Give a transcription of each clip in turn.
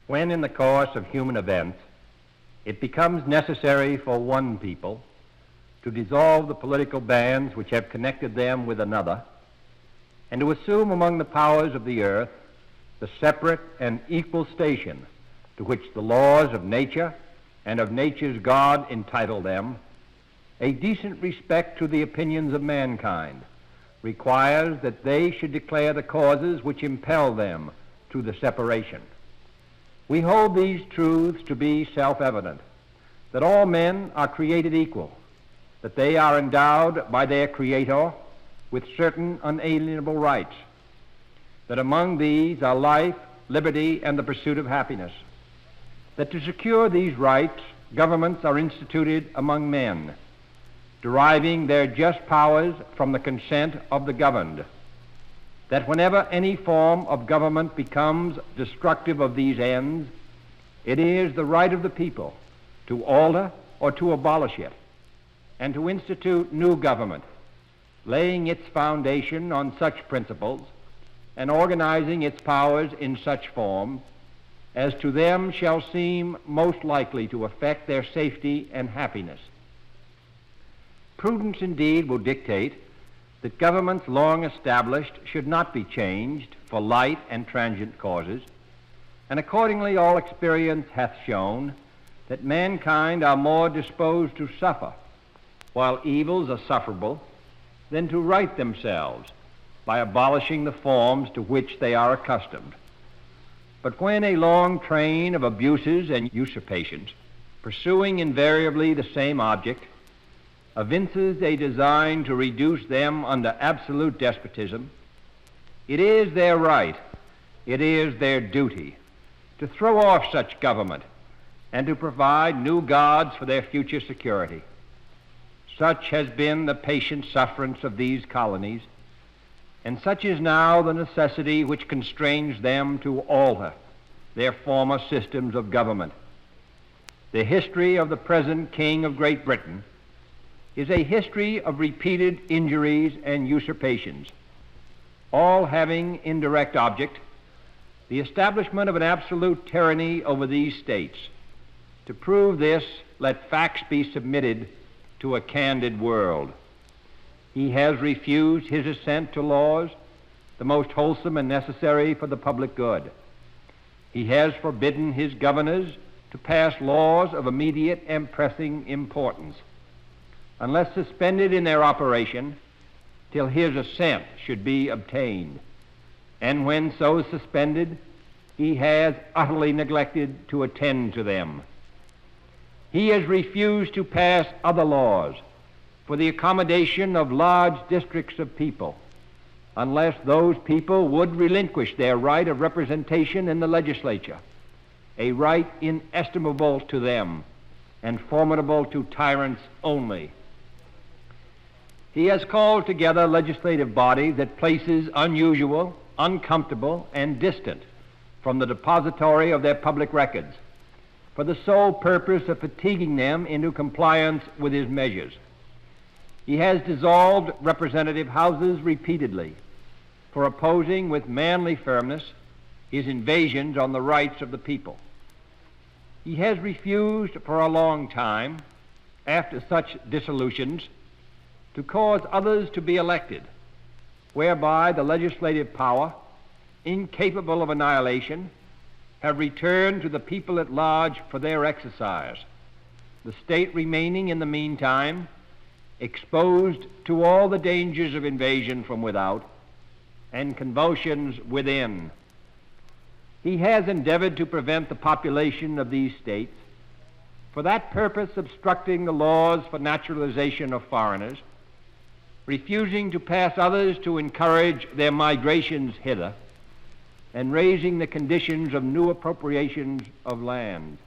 When in the course of human events it becomes necessary for one people to dissolve the political bands which have connected them with another, and to assume among the powers of the earth the separate and equal station to which the laws of nature and of nature's God entitle them, a decent respect to the opinions of mankind requires that they should declare the causes which impel them to the separation. We hold these truths to be self-evident, that all men are created equal, that they are endowed by their Creator with certain unalienable rights, that among these are life, liberty, and the pursuit of happiness, that to secure these rights, governments are instituted among men, deriving their just powers from the consent of the governed, that whenever any form of government becomes destructive of these ends, it is the right of the people to alter or to abolish it, and to institute new government, laying its foundation on such principles and organizing its powers in such form as to them shall seem most likely to affect their safety and happiness. Prudence indeed will dictate that governments long established should not be changed for light and transient causes, and accordingly all experience hath shown that mankind are more disposed to suffer, while evils are sufferable, than to right themselves by abolishing the forms to which they are accustomed. But when a long train of abuses and usurpations, pursuing invariably the same object, evinces a design to reduce them under absolute despotism, it is their right, it is their duty, to throw off such government and to provide new gods for their future security. Such has been the patient sufferance of these colonies, and such is now the necessity which constrains them to alter their former systems of government. The history of the present King of Great Britain is a history of repeated injuries and usurpations, all having indirect object the establishment of an absolute tyranny over these states. To prove this, let facts be submitted to a candid world. He has refused his assent to laws, the most wholesome and necessary for the public good. He has forbidden his governors to pass laws of immediate and pressing importance, unless suspended in their operation till his assent should be obtained. And when so suspended, he has utterly neglected to attend to them. He has refused to pass other laws for the accommodation of large districts of people, unless those people would relinquish their right of representation in the legislature, a right inestimable to them and formidable to tyrants only. He has called together legislative bodies at places unusual, uncomfortable, and distant from the depository of their public records, for the sole purpose of fatiguing them into compliance with his measures. He has dissolved representative houses repeatedly for opposing with manly firmness his invasions on the rights of the people. He has refused for a long time, after such dissolutions, to cause others to be elected, whereby the legislative power, incapable of annihilation, have returned to the people at large for their exercise, the state remaining in the meantime exposed to all the dangers of invasion from without and convulsions within. He has endeavored to prevent the population of these states, for that purpose obstructing the laws for naturalization of foreigners, refusing to pass others to encourage their migrations hither, and raising the conditions of new appropriations of land.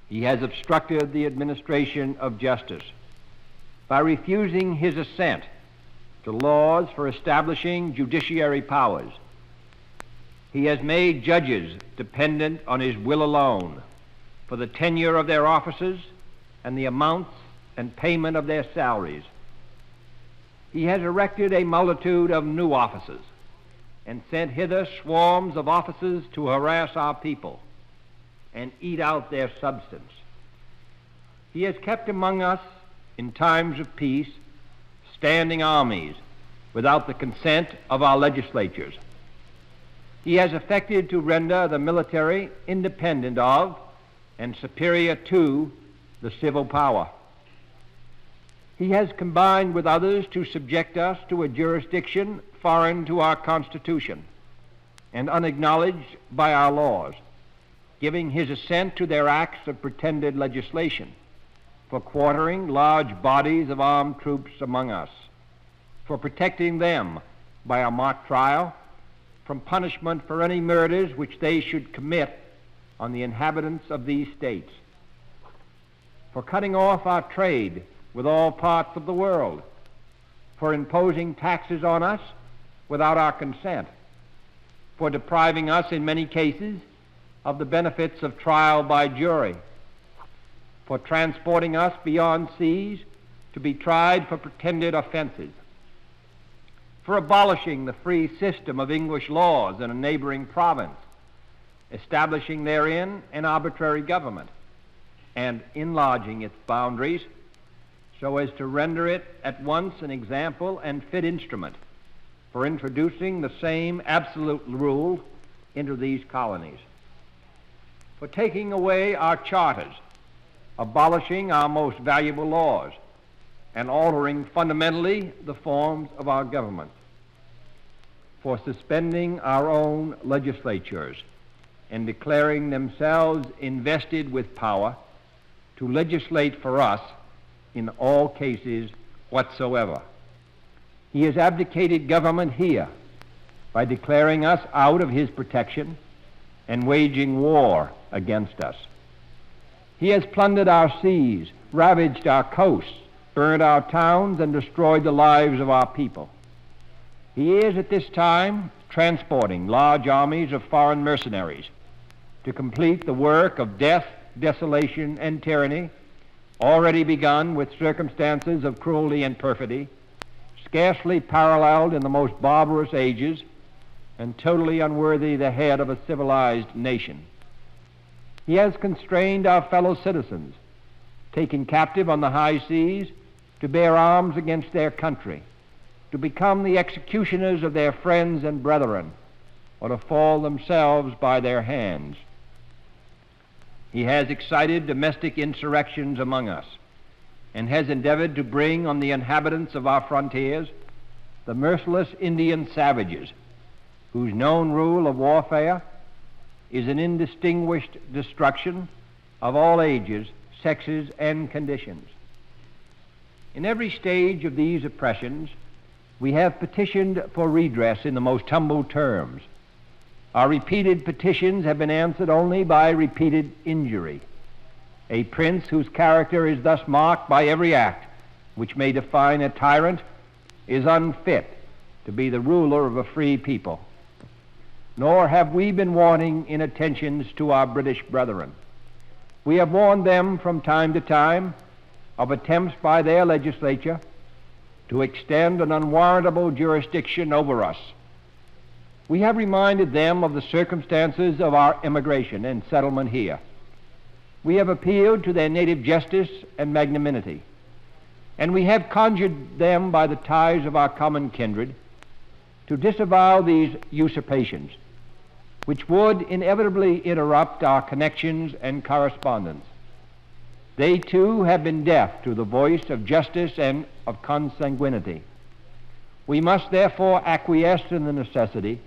He has obstructed the administration of justice by refusing his assent to laws for establishing judiciary powers. He has made judges dependent on his will alone for the tenure of their offices and the amounts and payment of their salaries. He has erected a multitude of new offices and sent hither swarms of officers to harass our people and eat out their substance. He has kept among us, in times of peace, standing armies without the consent of our legislatures. He has effected to render the military independent of and superior to the civil power. He has combined with others to subject us to a jurisdiction foreign to our Constitution and unacknowledged by our laws, giving his assent to their acts of pretended legislation, for quartering large bodies of armed troops among us, for protecting them by a mock trial from punishment for any murders which they should commit on the inhabitants of these states, for cutting off our trade with all parts of the world, for imposing taxes on us without our consent, for depriving us in many cases of the benefits of trial by jury, for transporting us beyond seas to be tried for pretended offenses, for abolishing the free system of English laws in a neighboring province, establishing therein an arbitrary government, and enlarging its boundaries so as to render it at once an example and fit instrument for introducing the same absolute rule into these colonies, for taking away our charters, abolishing our most valuable laws, and altering fundamentally the forms of our government, for suspending our own legislatures and declaring themselves invested with power to legislate for us in all cases whatsoever. He has abdicated government here by declaring us out of his protection and waging war against us. He has plundered our seas, ravaged our coasts, burned our towns, and destroyed the lives of our people. He is at this time transporting large armies of foreign mercenaries to complete the work of death, desolation, and tyranny, already begun with circumstances of cruelty and perfidy, scarcely paralleled in the most barbarous ages, and totally unworthy the head of a civilized nation. He has constrained our fellow citizens, taken captive on the high seas, to bear arms against their country, to become the executioners of their friends and brethren, or to fall themselves by their hands. He has excited domestic insurrections among us, and has endeavored to bring on the inhabitants of our frontiers the merciless Indian savages, whose known rule of warfare is an indistinguished destruction of all ages, sexes, and conditions. In every stage of these oppressions, we have petitioned for redress in the most humble terms. Our repeated petitions have been answered only by repeated injury. A prince whose character is thus marked by every act which may define a tyrant is unfit to be the ruler of a free people. Nor have we been wanting in attentions to our British brethren. We have warned them from time to time of attempts by their legislature to extend an unwarrantable jurisdiction over us. We have reminded them of the circumstances of our immigration and settlement here. We have appealed to their native justice and magnanimity, and we have conjured them by the ties of our common kindred to disavow these usurpations, which would inevitably interrupt our connections and correspondence. They too have been deaf to the voice of justice and of consanguinity. We must therefore acquiesce in the necessity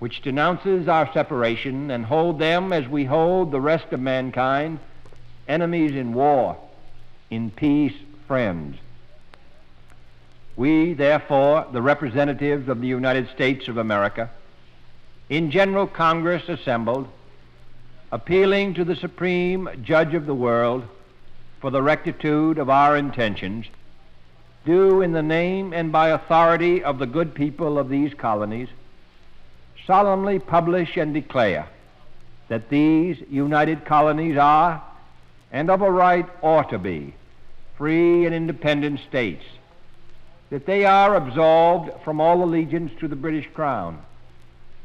which denounces our separation, and hold them as we hold the rest of mankind, enemies in war, in peace friends. We, therefore, the representatives of the United States of America, in General Congress assembled, appealing to the Supreme Judge of the world for the rectitude of our intentions, do in the name and by authority of the good people of these colonies solemnly publish and declare that these united colonies are, and of a right ought to be, free and independent states, that they are absolved from all allegiance to the British Crown,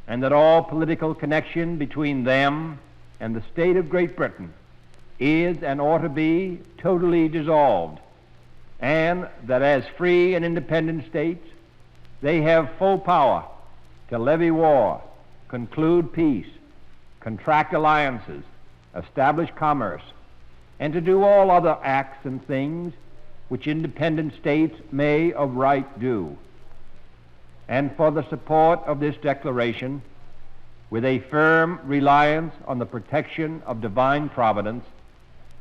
and that all political connection between them and the state of Great Britain is and ought to be totally dissolved, and that as free and independent states, they have full power to levy war, conclude peace, contract alliances, establish commerce, and to do all other acts and things which independent states may of right do. And for the support of this declaration, with a firm reliance on the protection of divine providence,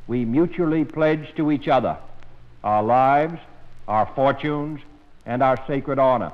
we mutually pledge to each other our lives, our fortunes, and our sacred honor.